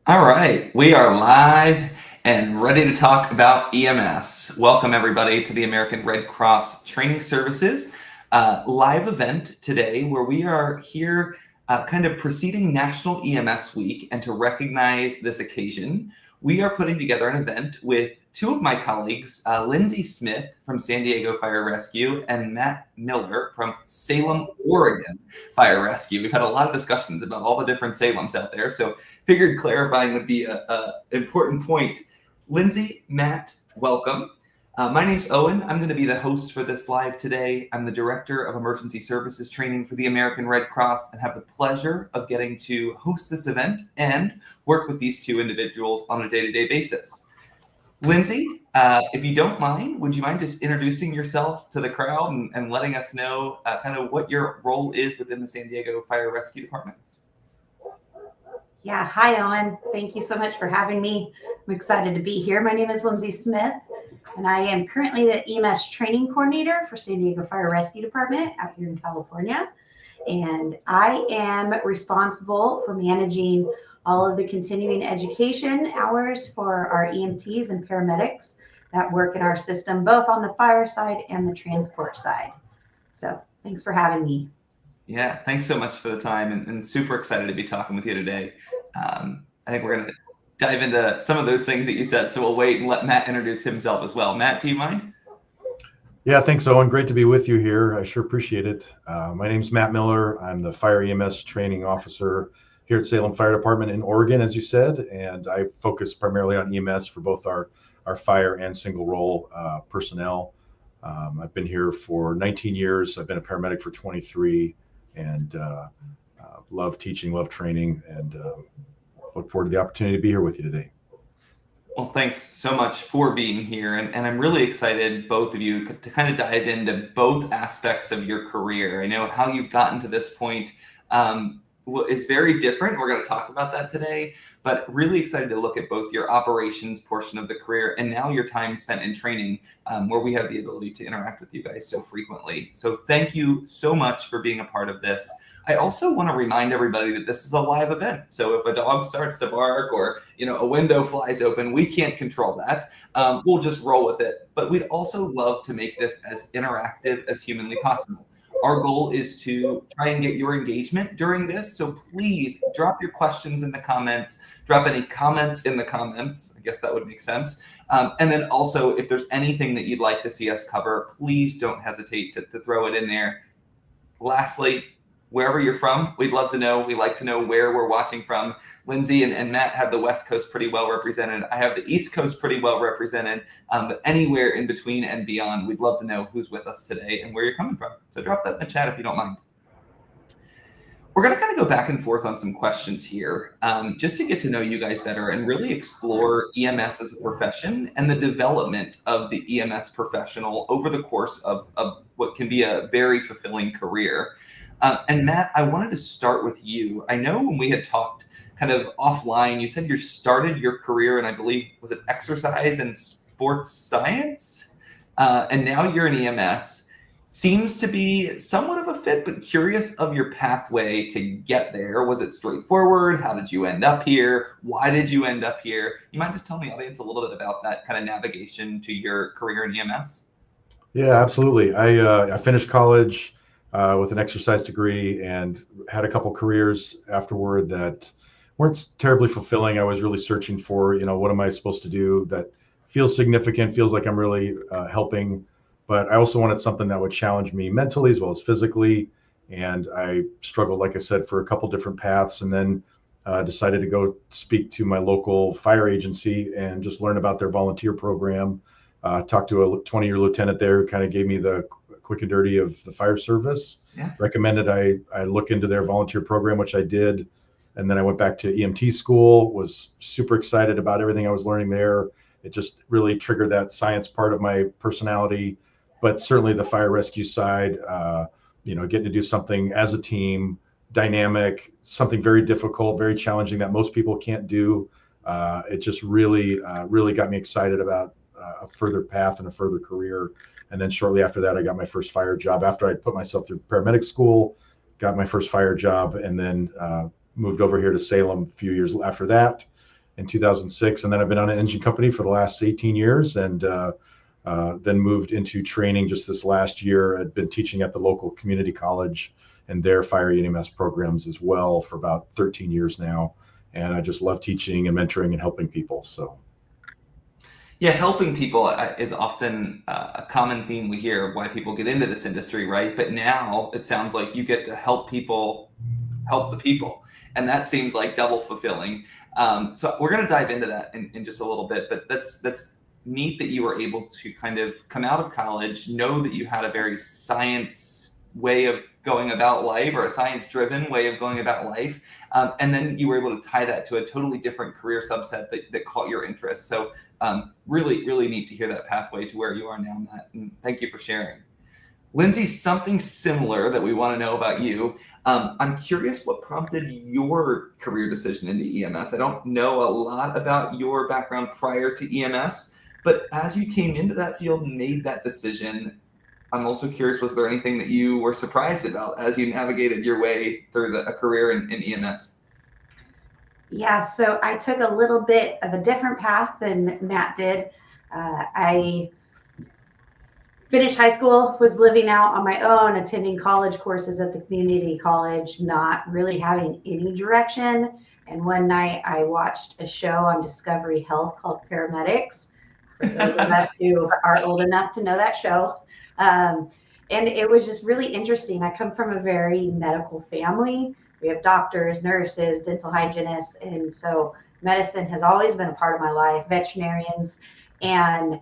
All right, we are live and ready to talk about EMS. Welcome, everybody, to the American Red Cross Training Services live event today, where we are here kind of preceding National EMS Week. And to recognize this occasion, we are putting together an event with two of my colleagues, Lindsay Smith from San Diego Fire Rescue and Matt Miller from Salem, Oregon Fire Rescue. We've had a lot of discussions about all the different Salems out there, so figured clarifying would be an important point. Lindsay, Matt, welcome. My name's Owen. I'm going to be the host for this live today. I'm the Director of Emergency Services Training for the American Red Cross and have the pleasure of getting to host this event and work with these two individuals on a day-to-day basis. Lindsay, if you don't mind, would you mind just introducing yourself to the crowd and letting us know kind of what your role is within the San Diego Fire Rescue Department? Yeah, hi, Owen. Thank you so much for having me. I'm excited to be here. My name is Lindsay Smith, and I am currently the EMS training coordinator for San Diego Fire Rescue Department out here in California. And I am responsible for managing all of the continuing education hours for our EMTs and paramedics that work in our system, both on the fire side and the transport side. So thanks for having me. Yeah, thanks so much for the time and super excited to be talking with you today. I think we're going to dive into some of those things that you said, so we'll wait and let Matt introduce himself as well. Matt, do you mind? Yeah, thanks, Owen. Great to be with you here. I sure appreciate it. My name's Matt Miller. I'm the Fire EMS Training Officer here at Salem Fire Department in Oregon, as you said, and I focus primarily on EMS for both our fire and single role personnel. I've been here for 19 years. I've been a paramedic for 23 and love teaching, love training, and look forward to the opportunity to be here with you today. Well, thanks so much for being here. And I'm really excited, both of you, to kind of dive into both aspects of your career. I know how you've gotten to this point is very different. We're going to talk about that today, but really excited to look at both your operations portion of the career and now your time spent in training, where we have the ability to interact with you guys so frequently. So thank you so much for being a part of this. I also want to remind everybody that this is a live event. So if a dog starts to bark or a window flies open, we can't control that. We'll just roll with it. But we'd also love to make this as interactive as humanly possible. Our goal is to try and get your engagement during this. So please drop your questions in the comments, drop any comments in the comments. I guess that would make sense. And then also, if there's anything that you'd like to see us cover, please don't hesitate to throw it in there. Lastly, wherever you're from, we'd love to know. We like to know where we're watching from. Lindsay and Matt have the West Coast pretty well represented. I have the East Coast pretty well represented. But anywhere in between and beyond, we'd love to know who's with us today and where you're coming from. So drop that in the chat if you don't mind. We're going to kind of go back and forth on some questions here, just to get to know you guys better and really explore EMS as a profession and the development of the EMS professional over the course of what can be a very fulfilling career. And Matt, I wanted to start with you. I know when we had talked kind of offline, you said you started your career in, I believe, was it exercise and sports science? And now you're in EMS. Seems to be somewhat of a fit, but curious of your pathway to get there. Was it straightforward? How did you end up here? Why did you end up here? You might just tell the audience a little bit about that kind of navigation to your career in EMS? Yeah, absolutely. I finished college with an exercise degree and had a couple careers afterward that weren't terribly fulfilling. I was really searching for, what am I supposed to do that feels significant, feels like I'm really helping. But I also wanted something that would challenge me mentally as well as physically. And I struggled, like I said, for a couple different paths, and then decided to go speak to my local fire agency and just learn about their volunteer program. Talked to a 20-year lieutenant there who kind of gave me the quick and dirty of the fire service. Yeah. Recommended I look into their volunteer program, which I did. And then I went back to EMT school, was super excited about everything I was learning there. It just really triggered that science part of my personality. But certainly the fire rescue side, getting to do something as a team, dynamic, something very difficult, very challenging that most people can't do. It just really got me excited about a further path and a further career. And then shortly after that, I got my first fire job after I put myself through paramedic school, got my first fire job, and then moved over here to Salem a few years after that. in 2006, and then I've been on an engine company for the last 18 years, and then moved into training just this last year. I'd been teaching at the local community college and their fire EMS programs as well for about 13 years now, and I just love teaching and mentoring and helping people. So. Yeah, helping people is often a common theme we hear of why people get into this industry, right? But now it sounds like you get to help people help the people, and that seems like double fulfilling. So we're going to dive into that in just a little bit, but that's neat that you were able to kind of come out of college, know that you had a very science way of going about life, or a science-driven way of going about life, and then you were able to tie that to a totally different career subset that caught your interest. So really, really neat to hear that pathway to where you are now, Matt, and thank you for sharing. Lindsay, something similar that we want to know about you. I'm curious what prompted your career decision into EMS. I don't know a lot about your background prior to EMS, but as you came into that field and made that decision, I'm also curious, was there anything that you were surprised about as you navigated your way through a career in EMS? Yeah, so I took a little bit of a different path than Matt did. I finished high school, was living out on my own, attending college courses at the community college, not really having any direction. And one night I watched a show on Discovery Health called Paramedics, for those of us who are old enough to know that show. And it was just really interesting. I come from a very medical family. We have doctors, nurses, dental hygienists. And so medicine has always been a part of my life, veterinarians. And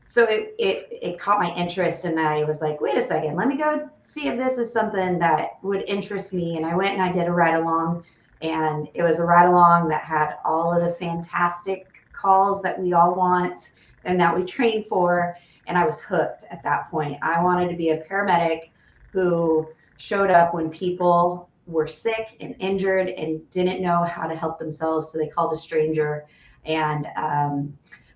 so it caught my interest, and I was like, wait a second, let me go see if this is something that would interest me. And I went and I did a ride along, and it was a ride along that had all of the fantastic calls that we all want and that we train for. And I was hooked at that point. I wanted to be a paramedic who showed up when people were sick and injured and didn't know how to help themselves, so they called a stranger. And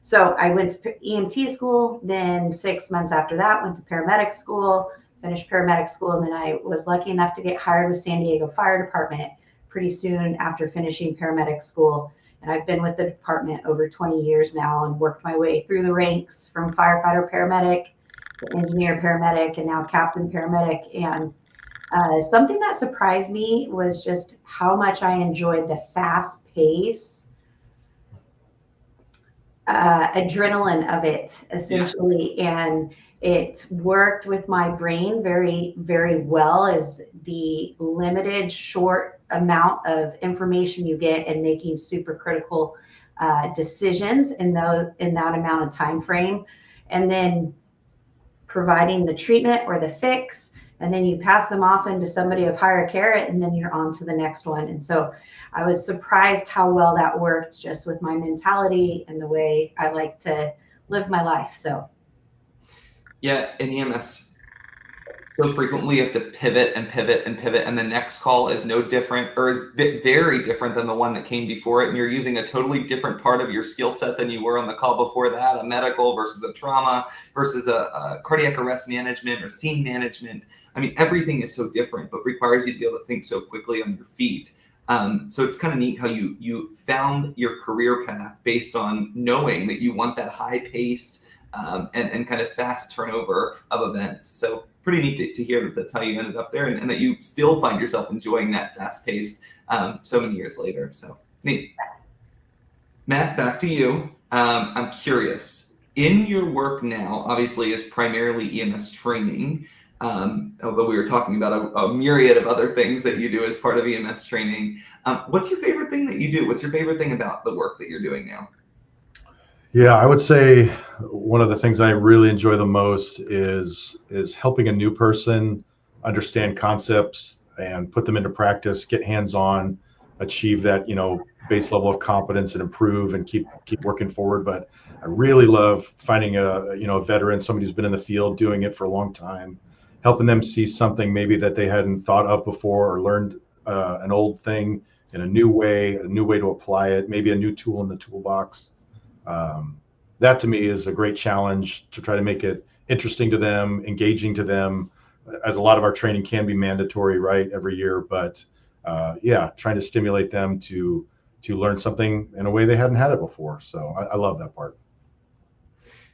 so I went to EMT school. Then 6 months after that, went to paramedic school, finished paramedic school, and then I was lucky enough to get hired with San Diego Fire Department pretty soon after finishing paramedic school. And I've been with the department over 20 years now and worked my way through the ranks from firefighter paramedic to engineer paramedic and now captain paramedic. And something that surprised me was just how much I enjoyed the fast pace, adrenaline of it, essentially. Yeah. And it worked with my brain very, very well, as the limited short amount of information you get and making super critical decisions in that amount of time frame, and then providing the treatment or the fix, and then you pass them off into somebody of higher care, and then you're on to the next one. And so I was surprised how well that worked, just with my mentality and the way I like to live my life. So yeah, in EMS, so frequently you have to pivot and pivot and pivot, and the next call is no different, or is very different than the one that came before it, and you're using a totally different part of your skill set than you were on the call before that, a medical versus a trauma versus a cardiac arrest management or scene management. I mean, everything is so different, but requires you to be able to think so quickly on your feet. So it's kind of neat how you found your career path based on knowing that you want that high-paced and kind of fast turnover of events. So pretty neat to hear that that's how you ended up there, and that you still find yourself enjoying that fast-paced so many years later. So neat. Matt, back to you. I'm curious, in your work now, obviously is primarily EMS training, although we were talking about a myriad of other things that you do as part of EMS training. What's your favorite thing that you do? What's your favorite thing about the work that you're doing now? Yeah, I would say one of the things I really enjoy the most is helping a new person understand concepts and put them into practice, get hands-on, achieve that, base level of competence and improve and keep working forward. But I really love finding a veteran, somebody who's been in the field doing it for a long time, helping them see something maybe that they hadn't thought of before, or learned an old thing in a new way to apply it, maybe a new tool in the toolbox. That to me is a great challenge, to try to make it interesting to them, engaging to them, as a lot of our training can be mandatory, right, every year. But trying to stimulate them to to learn something in a way they hadn't had it before. So I love that part.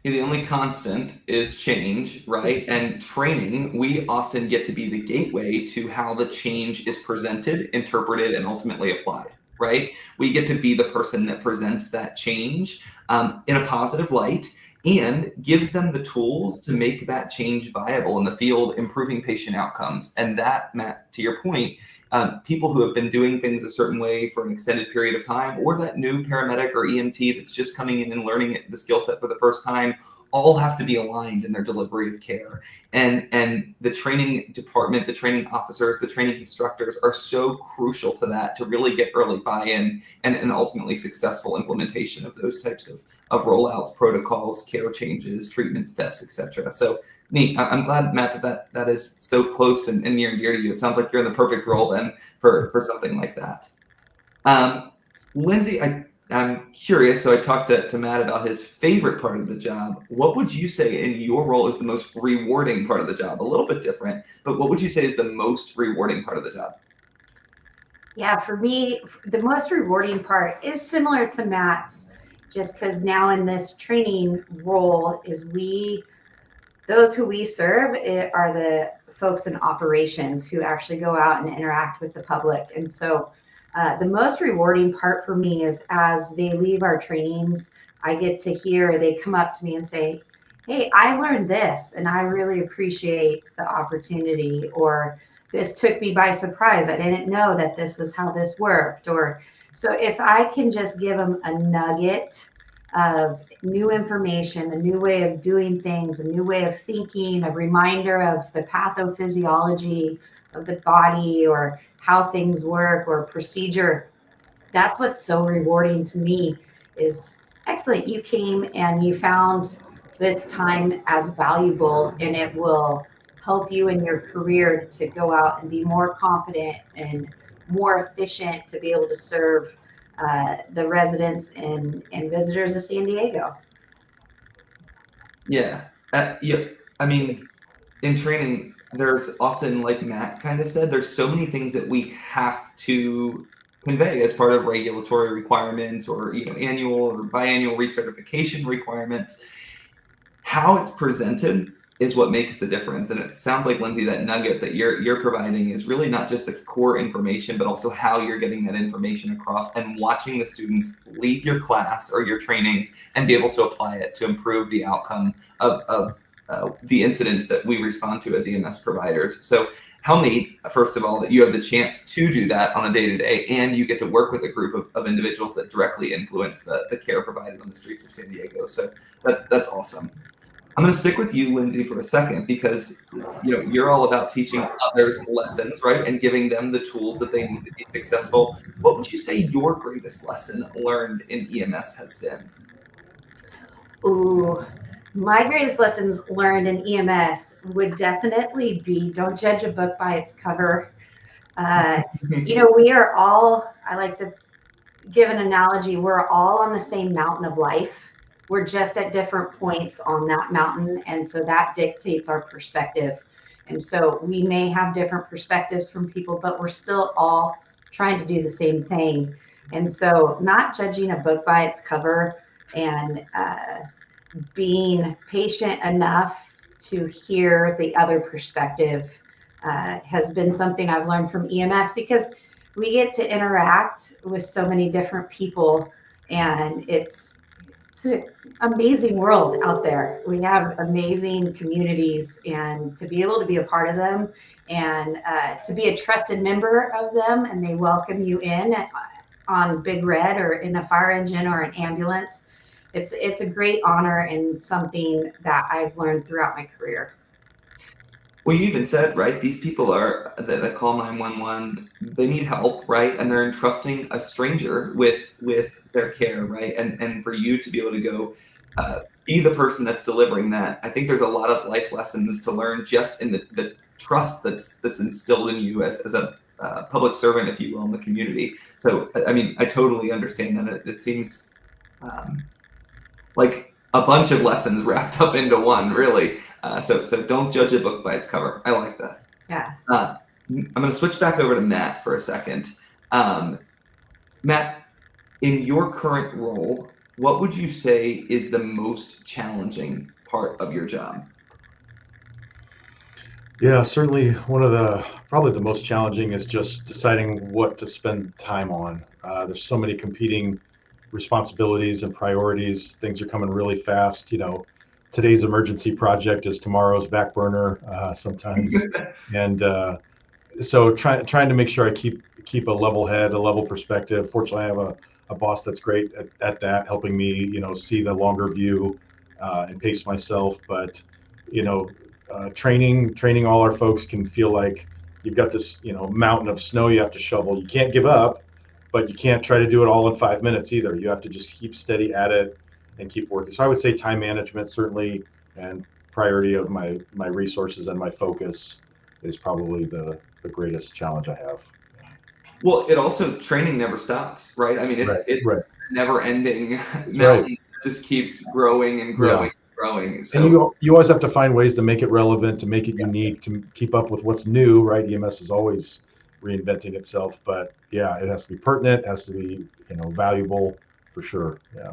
The only constant is change, right? And training, we often get to be the gateway to how the change is presented, interpreted, and ultimately applied, right? We get to be the person that presents that change in a positive light and gives them the tools to make that change viable in the field, improving patient outcomes. And that, Matt, to your point, people who have been doing things a certain way for an extended period of time, or that new paramedic or EMT that's just coming in and learning the skill set for the first time, all have to be aligned in their delivery of care. And the training department, the training officers, the training instructors are so crucial to that, to really get early buy-in and ultimately successful implementation of those types of rollouts, protocols, care changes, treatment steps, etc. So neat. I'm glad, Matt, that is so close and near and dear to you. It sounds like you're in the perfect role then for something like that. Lindsay, I'm curious. So I talked to Matt about his favorite part of the job. What would you say in your role is the most rewarding part of the job? A little bit different, but what would you say is the most rewarding part of the job? Yeah, for me, the most rewarding part is similar to Matt's, just because now in this training role is those who we serve are the folks in operations who actually go out and interact with the public. And so the most rewarding part for me is as they leave our trainings, I get to hear, they come up to me and say, hey, I learned this and I really appreciate the opportunity, or this took me by surprise. I didn't know that this was how this worked. Or so if I can just give them a nugget of new information, a new way of doing things, a new way of thinking, a reminder of the pathophysiology of the body or how things work or procedure, that's what's so rewarding to me. Is excellent, you came and you found this time as valuable, and it will help you in your career to go out and be more confident and more efficient to be able to serve the residents and visitors of San Diego. Yeah. Yeah. I mean, in training, there's often, like Matt kind of said, there's so many things that we have to convey as part of regulatory requirements or annual or biannual recertification requirements. How it's presented is what makes the difference. And it sounds like, Lindsay, that nugget that you're providing is really not just the core information, but also how you're getting that information across and watching the students leave your class or your trainings and be able to apply it to improve the outcome of the incidents that we respond to as EMS providers. So how neat, first of all, that you have the chance to do that on a day-to-day, and you get to work with a group of individuals that directly influence the care provided on the streets of San Diego. So that's awesome. I'm going to stick with you, Lindsay, for a second, because you're all about teaching others lessons, right, and giving them the tools that they need to be successful. What would you say your greatest lesson learned in EMS has been? Ooh, my greatest lessons learned in EMS would definitely be don't judge a book by its cover. We are all, I like to give an analogy, we're all on the same mountain of life. We're just at different points on that mountain. And so that dictates our perspective. And so we may have different perspectives from people, but we're still all trying to do the same thing. And so not judging a book by its cover and being patient enough to hear the other perspective has been something I've learned from EMS, because we get to interact with so many different people, and it's an amazing world out there. We have amazing communities, and to be able to be a part of them and to be a trusted member of them, and they welcome you in on Big Red or in a fire engine or an ambulance. It's a great honor and something that I've learned throughout my career. Well, you even said, right, these people that call 911, they need help, right? And they're entrusting a stranger with their care, right? And for you to be able to go be the person that's delivering that, I think there's a lot of life lessons to learn just in the trust that's instilled in you as a public servant, if you will, in the community. So, I mean, I totally understand that. It seems like a bunch of lessons wrapped up into one, really. So don't judge a book by its cover. I like that. Yeah. I'm going to switch back over to Matt for a second. Matt, in your current role, what would you say is the most challenging part of your job? Yeah, certainly probably the most challenging is just deciding what to spend time on. There's so many competing responsibilities and priorities. Things are coming really fast. Today's emergency project is tomorrow's back burner sometimes. And so trying to make sure I keep a level head, a level perspective. Fortunately, I have a boss that's great at that, helping me, see the longer view and pace myself. But you know, training all our folks can feel like you've got this, mountain of snow you have to shovel. You can't give up, but you can't try to do it all in 5 minutes either. You have to just keep steady at it and keep working. So I would say time management certainly, and priority of my resources and my focus is probably the greatest challenge I have. Well, it also training never stops, right? I mean, it's Right. never ending That's mountain right. that just keeps growing and growing and growing. And So you always have to find ways to make it relevant, to make it unique, to keep up with what's new, right? EMS is always reinventing itself, but yeah, it has to be pertinent, has to be, valuable for sure. Yeah.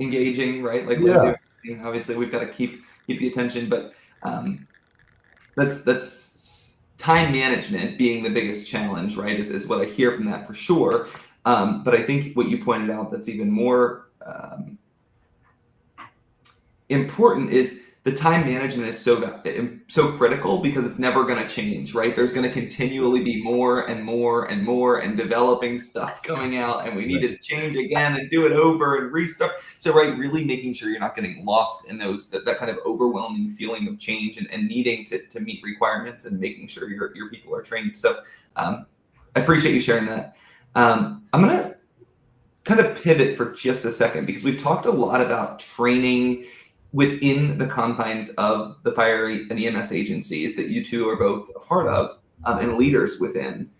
engaging, right? Like Lindsay Yeah. was saying, obviously we've got to keep the attention, but that's time management being the biggest challenge, right? Is what I hear from that for sure. But I think what you pointed out that's even more important is the time management is so critical because it's never going to change, right? There's going to continually be more and more and more and developing stuff coming out, and we need to change again and do it over and restart. So, right, really making sure you're not getting lost in that kind of overwhelming feeling of change and needing to meet requirements and making sure your people are trained. So, I appreciate you sharing that. I'm going to kind of pivot for just a second because we've talked a lot about training within the confines of the fire and EMS agencies that you two are both a part of and leaders within.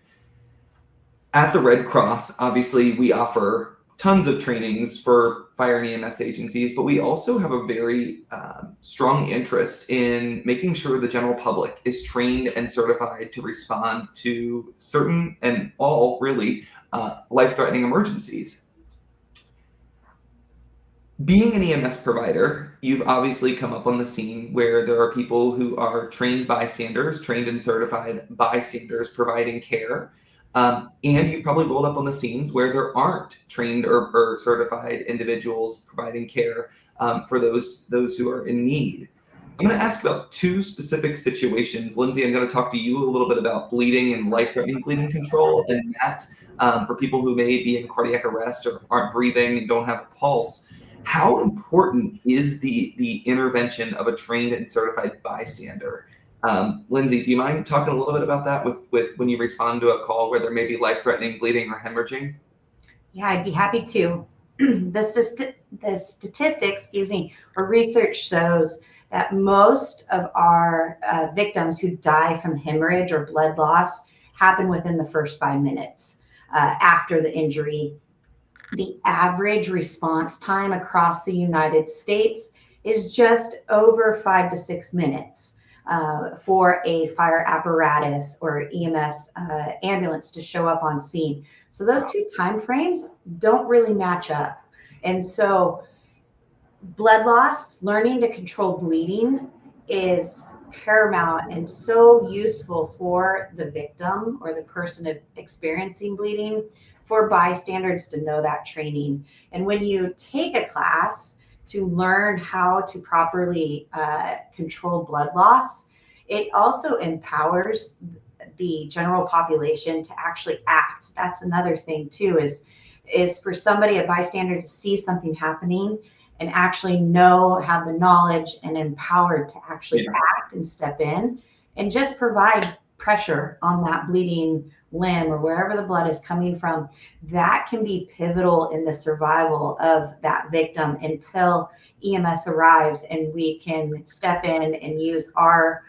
At the Red Cross, obviously, we offer tons of trainings for fire and EMS agencies, but we also have a very strong interest in making sure the general public is trained and certified to respond to certain and all really life-threatening emergencies. Being an EMS provider, you've obviously come up on the scene where there are people who are trained bystanders, trained and certified bystanders providing care. And you've probably rolled up on the scenes where there aren't trained or certified individuals providing care for those who are in need. I'm going to ask about two specific situations. Lindsay, I'm going to talk to you a little bit about bleeding and life-threatening bleeding control, and Matt, for people who may be in cardiac arrest or aren't breathing and don't have a pulse. How important is the intervention of a trained and certified bystander? Lindsay, do you mind talking a little bit about that with when you respond to a call where there may be life-threatening bleeding or hemorrhaging? Yeah, I'd be happy to. The statistics, or research shows that most of our victims who die from hemorrhage or blood loss happen within the first 5 minutes after the injury. The average response time across the United States is just over 5 to 6 minutes for a fire apparatus or EMS ambulance to show up on scene. So those two time frames don't really match up. And so blood loss, learning to control bleeding is paramount and so useful for the victim or the person experiencing bleeding, for bystanders to know that training. And when you take a class to learn how to properly control blood loss, it also empowers the general population to actually act. That's another thing too, is for somebody, a bystander, to see something happening and actually have the knowledge and empowered to actually act and step in and just provide pressure on that bleeding limb or wherever the blood is coming from. That can be pivotal in the survival of that victim until EMS arrives and we can step in and use our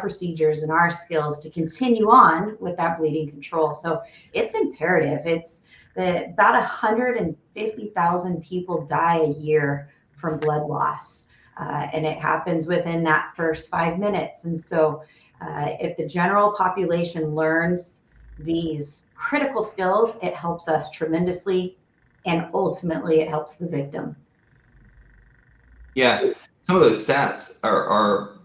procedures and our skills to continue on with that bleeding control. So it's imperative. It's about 150,000 people die a year from blood loss, and it happens within that first 5 minutes. And so if the general population learns these critical skills, it helps us tremendously. and ultimately it helps the victim. Yeah, some of those stats are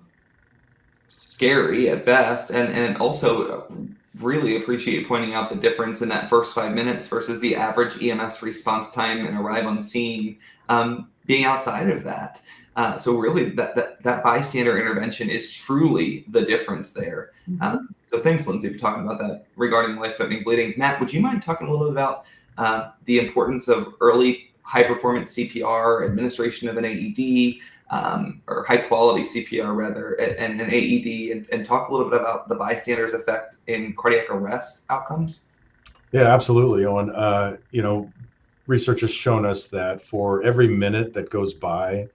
scary at best, and also really appreciate you pointing out the difference in that first 5 minutes versus the average EMS response time and arrive on scene being outside of that. So really that bystander intervention is truly the difference there. So thanks, Lindsay, for talking about that regarding life-threatening bleeding. Matt, would you mind talking a little bit about the importance of early high-performance CPR, administration of an AED, or high-quality CPR rather, and an AED, and talk a little bit about the bystander's effect in cardiac arrest outcomes? Yeah, absolutely, Owen. Research has shown us that for every minute that goes by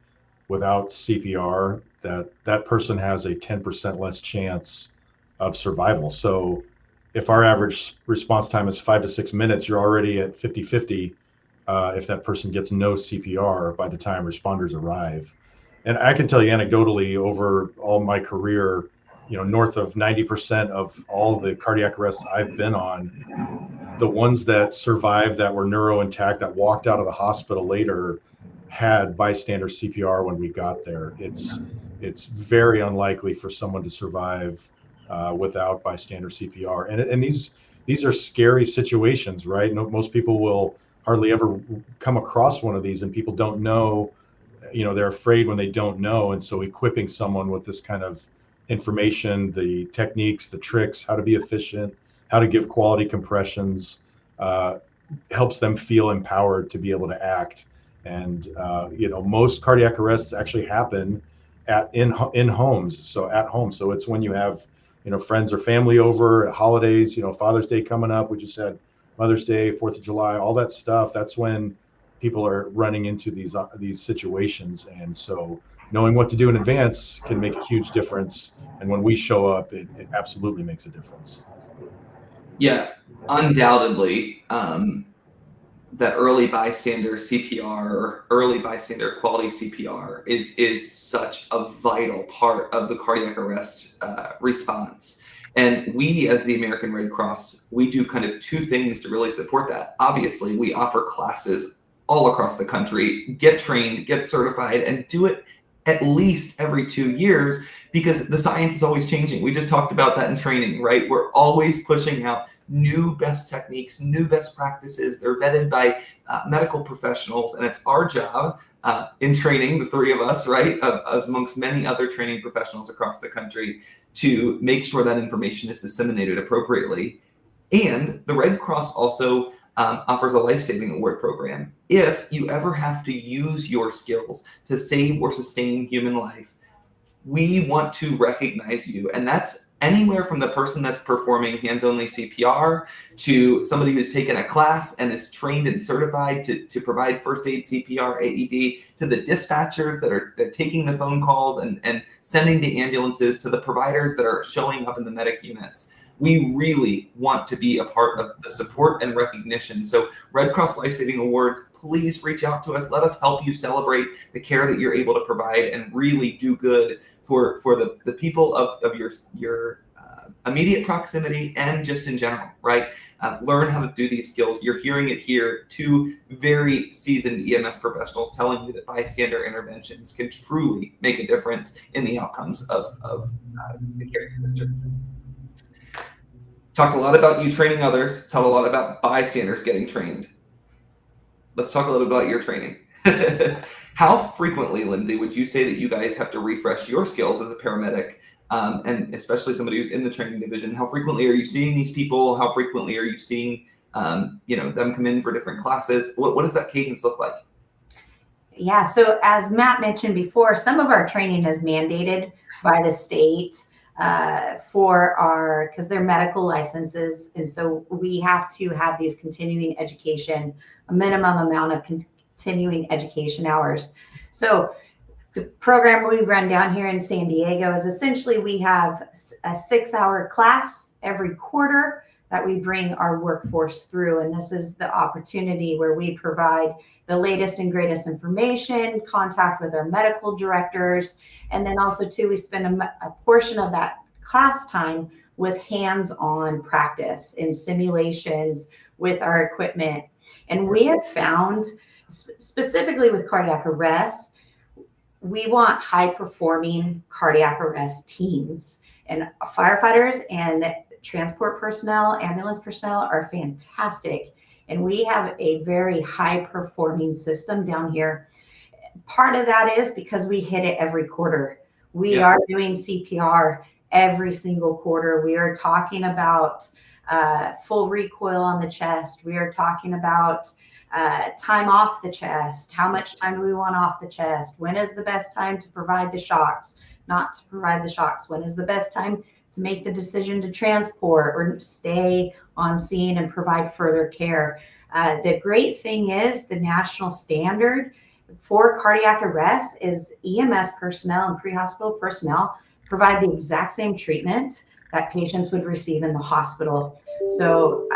without CPR, that person has a 10% less chance of survival. So if our average response time is 5 to 6 minutes, you're already at 50-50 if that person gets no CPR by the time responders arrive. And I can tell you anecdotally, over all my career, north of 90% of all the cardiac arrests I've been on, the ones that survived, that were neuro intact, that walked out of the hospital later, had bystander CPR when we got there. It's very unlikely for someone to survive without bystander CPR. And these are scary situations, right? Most people will hardly ever come across one of these, and people don't know. They're afraid when they don't know, and so equipping someone with this kind of information, the techniques, the tricks, how to be efficient, how to give quality compressions, helps them feel empowered to be able to act. And most cardiac arrests actually happen in homes, so at home. So it's when you have friends or family over, holidays, Father's Day coming up, we just had Mother's Day, 4th of July, all that stuff. That's when people are running into these situations. And so knowing what to do in advance can make a huge difference. And when we show up, it absolutely makes a difference. Yeah, undoubtedly, that early bystander CPR, or early bystander quality CPR, is such a vital part of the cardiac arrest response. And we, as the American Red Cross, we do kind of two things to really support that. Obviously, we offer classes all across the country, get trained, get certified, and do it at least every 2 years, because the science is always changing. We just talked about that in training, right? We're always pushing out new best techniques, new best practices. They're vetted by medical professionals, and it's our job in training, the three of us, right, as amongst many other training professionals across the country, to make sure that information is disseminated appropriately. And the Red Cross also offers a life-saving award program. If you ever have to use your skills to save or sustain human life, we want to recognize you. And that's anywhere from the person that's performing hands-only CPR to somebody who's taken a class and is trained and certified to provide first aid, CPR, AED, to the dispatchers that are taking the phone calls and sending the ambulances, to the providers that are showing up in the medic units. We really want to be a part of the support and recognition. So Red Cross Life Saving Awards, please reach out to us. Let us help you celebrate the care that you're able to provide and really do good for the people of your immediate proximity and just in general, right? Learn how to do these skills. You're hearing it here. Two very seasoned EMS professionals telling you that bystander interventions can truly make a difference in the outcomes of the care system. Talked a lot about you training others, talked a lot about bystanders getting trained. Let's talk a little bit about your training. How frequently, Lindsay, would you say that you guys have to refresh your skills as a paramedic, and especially somebody who's in the training division? How frequently are you seeing these people? How frequently are you seeing them come in for different classes? What does that cadence look like? Yeah, so as Matt mentioned before, some of our training is mandated by the state because they're medical licenses. And so we have to have these continuing education, a minimum amount of continuing education hours. So the program we run down here in San Diego is essentially we have a 6-hour class every quarter that we bring our workforce through. And this is the opportunity where we provide the latest and greatest information, contact with our medical directors. And then also too, we spend a portion of that class time with hands-on practice in simulations with our equipment. And we have found, specifically with cardiac arrest, we want high-performing cardiac arrest teams. And firefighters and transport personnel, ambulance personnel are fantastic. And we have a very high-performing system down here. Part of that is because we hit it every quarter. We are doing CPR every single quarter. We are talking about full recoil on the chest. We are talking about time off the chest. How much time do we want off the chest? When is the best time to provide the shocks? Not to provide the shocks. When is the best time to make the decision to transport or stay on scene and provide further care? The great thing is the national standard for cardiac arrest is EMS personnel and pre-hospital personnel provide the exact same treatment that patients would receive in the hospital. So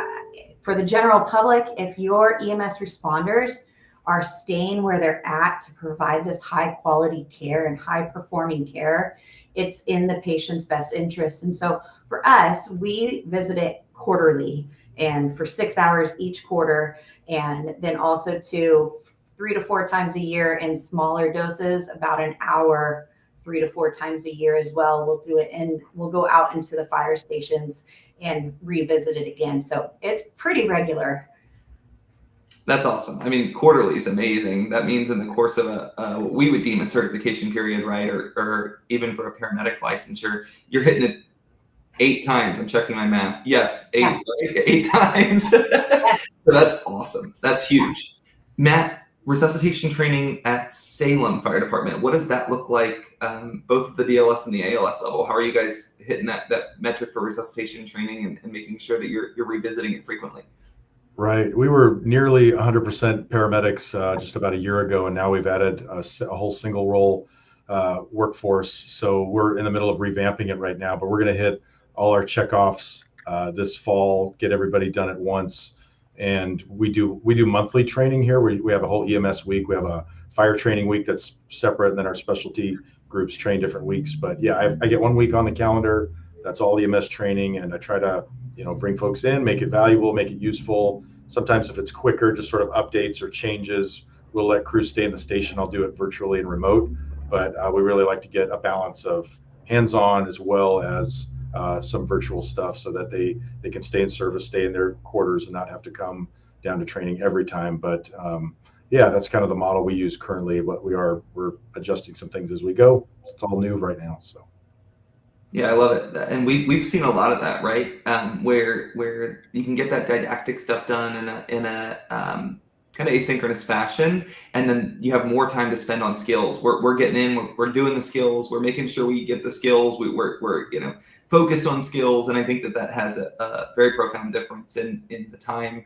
for the general public, if your EMS responders are staying where they're at to provide this high quality care and high performing care, it's in the patient's best interest. And so for us, we visit it quarterly and for 6 hours each quarter, and then also 3 to 4 times a year in smaller doses, about an hour, 3 to 4 times a year as well. We'll do it and we'll go out into the fire stations and revisit it again. So it's pretty regular. That's awesome. I mean, quarterly is amazing. That means in the course of what we would deem a certification period, right? Or even for a paramedic licensure, you're hitting it 8 times. I'm checking my math. Yes, 8, Yeah. 8 times. So that's awesome. That's huge. Matt, resuscitation training at Salem Fire Department. What does that look like, both at the BLS and the ALS level? How are you guys hitting that metric for resuscitation training and making sure that you're revisiting it frequently? Right. We were nearly 100% paramedics just about a year ago, and now we've added a whole single role workforce. So we're in the middle of revamping it right now, but we're going to hit all our checkoffs this fall, get everybody done at once. And we do monthly training here. We have a whole EMS week. We have a fire training week that's separate, and then our specialty groups train different weeks. But yeah, I get 1 week on the calendar. That's all EMS training, and I try to bring folks in, make it valuable, make it useful. Sometimes if it's quicker, just sort of updates or changes, we'll let crews stay in the station. I'll do it virtually and remote. But we really like to get a balance of hands-on as well as some virtual stuff so that they can stay in service, stay in their quarters, and not have to come down to training every time. But yeah, that's kind of the model we use currently, but we're adjusting some things as we go. It's all new right now. So yeah, I love it. And we've seen a lot of that, right? Where you can get that didactic stuff done in a kind of asynchronous fashion, and then you have more time to spend on skills. We're getting in, we're doing the skills, we're making sure we get the skills, we're focused on skills, and I think that has a very profound difference in the time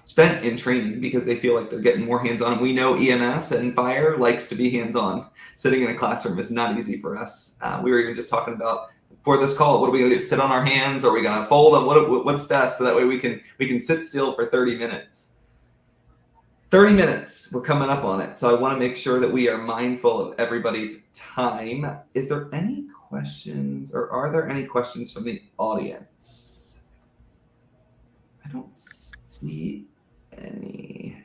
spent in training, because they feel like they're getting more hands-on. We know EMS and fire likes to be hands-on. Sitting in a classroom is not easy for us. We were even just talking about for this call, what are we going to do? Sit on our hands, or are we going to fold them? What's best, so that way we can sit still for 30 minutes. 30 minutes, we're coming up on it. So I want to make sure that we are mindful of everybody's time. Is there any questions, or are there any questions from the audience? I don't see any.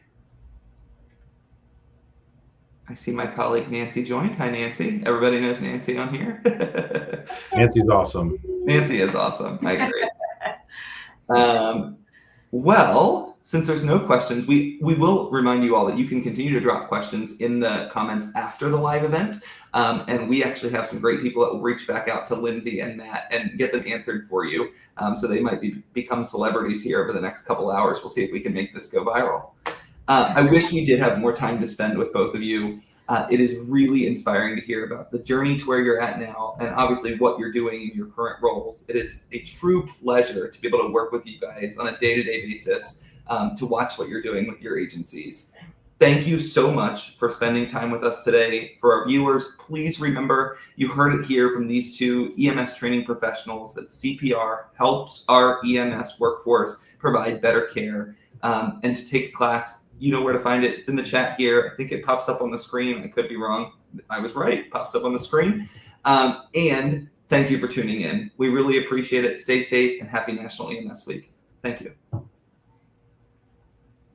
I see my colleague Nancy joined. Hi, Nancy. Everybody knows Nancy on here. Nancy's awesome. Nancy is awesome. I agree. Well, since there's no questions, we will remind you all that you can continue to drop questions in the comments after the live event. And we actually have some great people that will reach back out to Lindsay and Matt and get them answered for you. So they might become celebrities here over the next couple hours. We'll see if we can make this go viral. I wish we did have more time to spend with both of you. It is really inspiring to hear about the journey to where you're at now, and obviously what you're doing in your current roles. It is a true pleasure to be able to work with you guys on a day-to-day basis, to watch what you're doing with your agencies. Thank you so much for spending time with us today. For our viewers, please remember, you heard it here from these two EMS training professionals, that CPR helps our EMS workforce provide better care. And to take a class, you know where to find it. It's in the chat here. I think it pops up on the screen. I could be wrong. I was right. It pops up on the screen. And thank you for tuning in. We really appreciate it. Stay safe, and happy National EMS Week. Thank you.